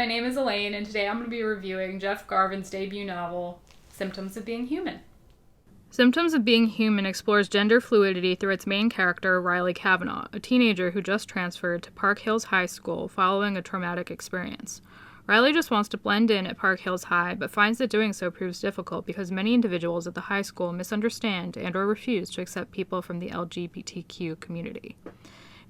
my name is Elaine, and today I'm going to be reviewing Jeff Garvin's debut novel, Symptoms of Being Human. Symptoms of Being Human explores gender fluidity through its main character, Riley Cavanaugh, a teenager who just transferred to Park Hills High School following a traumatic experience. Riley just wants to blend in at Park Hills High, but finds that doing so proves difficult because many individuals at the high school misunderstand and/or refuse to accept people from the LGBTQ community.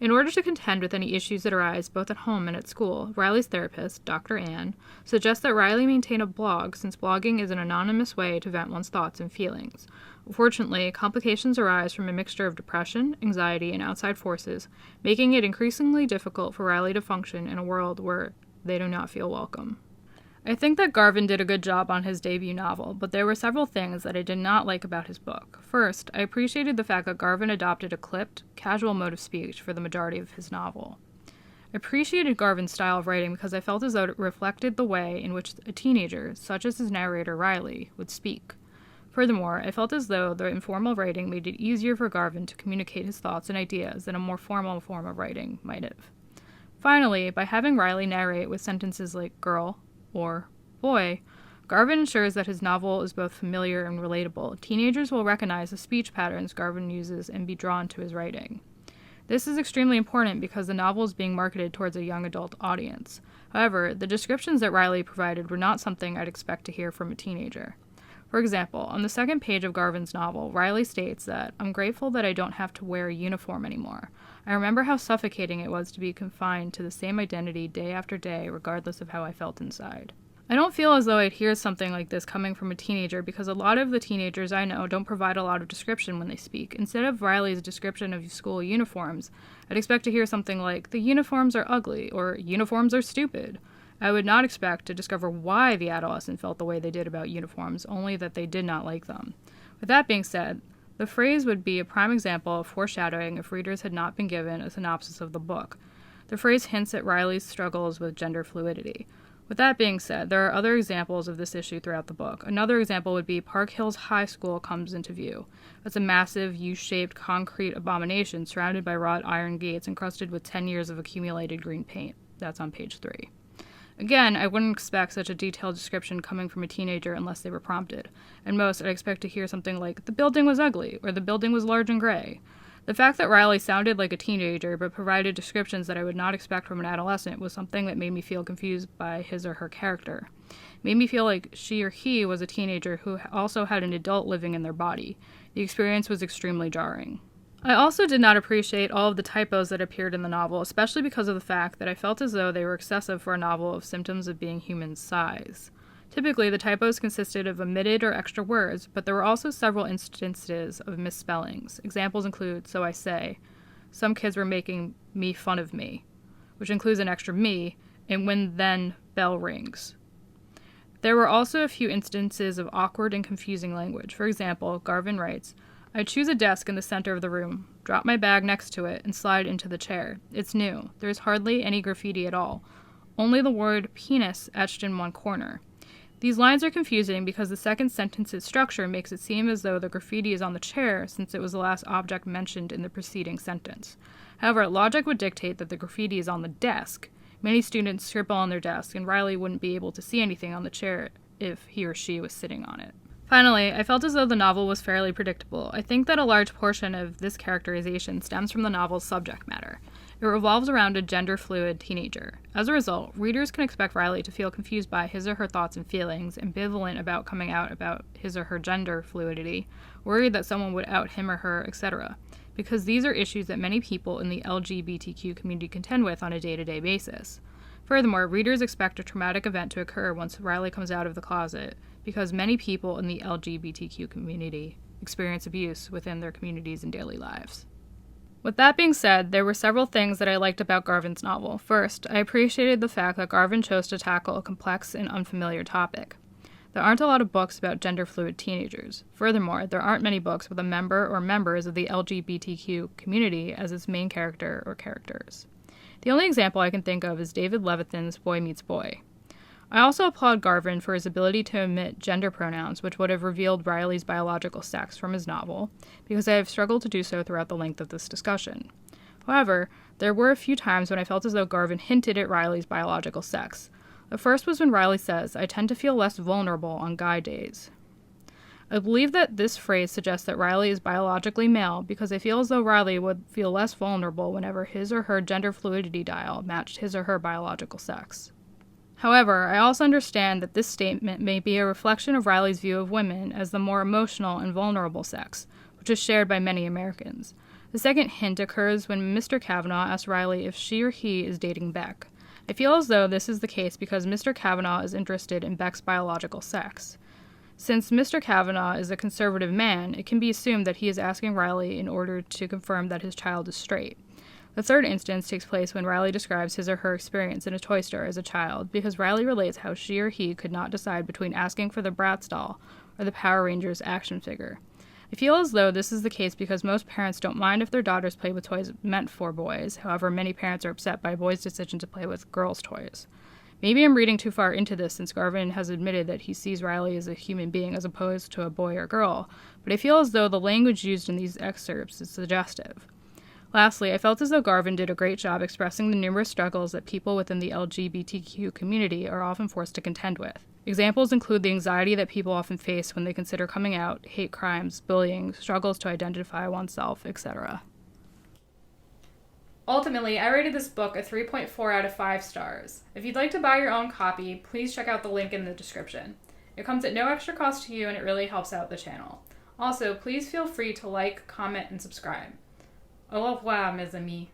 In order to contend with any issues that arise both at home and at school, Riley's therapist, Dr. Ann, suggests that Riley maintain a blog since blogging is an anonymous way to vent one's thoughts and feelings. Unfortunately, complications arise from a mixture of depression, anxiety, and outside forces, making it increasingly difficult for Riley to function in a world where they do not feel welcome. I think that Garvin did a good job on his debut novel, but there were several things that I did not like about his book. First, I appreciated the fact that Garvin adopted a clipped, casual mode of speech for the majority of his novel. I appreciated Garvin's style of writing because I felt as though it reflected the way in which a teenager, such as his narrator Riley, would speak. Furthermore, I felt as though the informal writing made it easier for Garvin to communicate his thoughts and ideas than a more formal form of writing might have. Finally, by having Riley narrate with sentences like girl or boy, Garvin ensures that his novel is both familiar and relatable. Teenagers will recognize the speech patterns Garvin uses and be drawn to his writing. This is extremely important because the novel is being marketed towards a young adult audience. However, the descriptions that Riley provided were not something I'd expect to hear from a teenager. For example, on the second page of Garvin's novel, Riley states that, "I'm grateful that I don't have to wear a uniform anymore. I remember how suffocating it was to be confined to the same identity day after day, regardless of how I felt inside." I don't feel as though I'd hear something like this coming from a teenager because a lot of the teenagers I know don't provide a lot of description when they speak. Instead of Riley's description of school uniforms, I'd expect to hear something like, "The uniforms are ugly," or "Uniforms are stupid." I would not expect to discover why the adolescent felt the way they did about uniforms, only that they did not like them. With that being said, the phrase would be a prime example of foreshadowing if readers had not been given a synopsis of the book. The phrase hints at Riley's struggles with gender fluidity. With that being said, there are other examples of this issue throughout the book. Another example would be Park Hills High School comes into view. It's a massive, U-shaped concrete abomination surrounded by wrought iron gates encrusted with 10 years of accumulated green paint. That's on page 3. Again, I wouldn't expect such a detailed description coming from a teenager unless they were prompted. At most, I'd expect to hear something like, "The building was ugly," or "The building was large and gray." The fact that Riley sounded like a teenager but provided descriptions that I would not expect from an adolescent was something that made me feel confused by his or her character. It made me feel like she or he was a teenager who also had an adult living in their body. The experience was extremely jarring. I also did not appreciate all of the typos that appeared in the novel, especially because of the fact that I felt as though they were excessive for a novel of Symptoms of Being Human's size. Typically, the typos consisted of omitted or extra words, but there were also several instances of misspellings. Examples include, "so I say," "some kids were making me fun of me," which includes an extra me, and "when then bell rings." There were also a few instances of awkward and confusing language. For example, Garvin writes, "I choose a desk in the center of the room, drop my bag next to it, and slide into the chair. It's new. There's hardly any graffiti at all. Only the word penis etched in one corner." These lines are confusing because the second sentence's structure makes it seem as though the graffiti is on the chair since it was the last object mentioned in the preceding sentence. However, logic would dictate that the graffiti is on the desk. Many students scribble on their desk, and Riley wouldn't be able to see anything on the chair if he or she was sitting on it. Finally, I felt as though the novel was fairly predictable. I think that a large portion of this characterization stems from the novel's subject matter. It revolves around a gender-fluid teenager. As a result, readers can expect Riley to feel confused by his or her thoughts and feelings, ambivalent about coming out about his or her gender fluidity, worried that someone would out him or her, etc., because these are issues that many people in the LGBTQ community contend with on a day-to-day basis. Furthermore, readers expect a traumatic event to occur once Riley comes out of the closet, because many people in the LGBTQ community experience abuse within their communities and daily lives. With that being said, there were several things that I liked about Garvin's novel. First, I appreciated the fact that Garvin chose to tackle a complex and unfamiliar topic. There aren't a lot of books about gender-fluid teenagers. Furthermore, there aren't many books with a member or members of the LGBTQ community as its main character or characters. The only example I can think of is David Levithan's Boy Meets Boy. I also applaud Garvin for his ability to omit gender pronouns, which would have revealed Riley's biological sex from his novel, because I have struggled to do so throughout the length of this discussion. However, there were a few times when I felt as though Garvin hinted at Riley's biological sex. The first was when Riley says, "I tend to feel less vulnerable on guy days." I believe that this phrase suggests that Riley is biologically male because I feel as though Riley would feel less vulnerable whenever his or her gender fluidity dial matched his or her biological sex. However, I also understand that this statement may be a reflection of Riley's view of women as the more emotional and vulnerable sex, which is shared by many Americans. The second hint occurs when Mr. Cavanaugh asks Riley if she or he is dating Beck. I feel as though this is the case because Mr. Cavanaugh is interested in Beck's biological sex. Since Mr. Cavanaugh is a conservative man, it can be assumed that he is asking Riley in order to confirm that his child is straight. The third instance takes place when Riley describes his or her experience in a toy store as a child, because Riley relates how she or he could not decide between asking for the Bratz doll or the Power Rangers action figure. I feel as though this is the case because most parents don't mind if their daughters play with toys meant for boys. However, many parents are upset by boys' decision to play with girls' toys. Maybe I'm reading too far into this since Garvin has admitted that he sees Riley as a human being as opposed to a boy or girl, but I feel as though the language used in these excerpts is suggestive. Lastly, I felt as though Garvin did a great job expressing the numerous struggles that people within the LGBTQ community are often forced to contend with. Examples include the anxiety that people often face when they consider coming out, hate crimes, bullying, struggles to identify oneself, etc. Ultimately, I rated this book a 3.4 out of 5 stars. If you'd like to buy your own copy, please check out the link in the description. It comes at no extra cost to you and it really helps out the channel. Also, please feel free to like, comment, and subscribe. Au revoir, mes amis.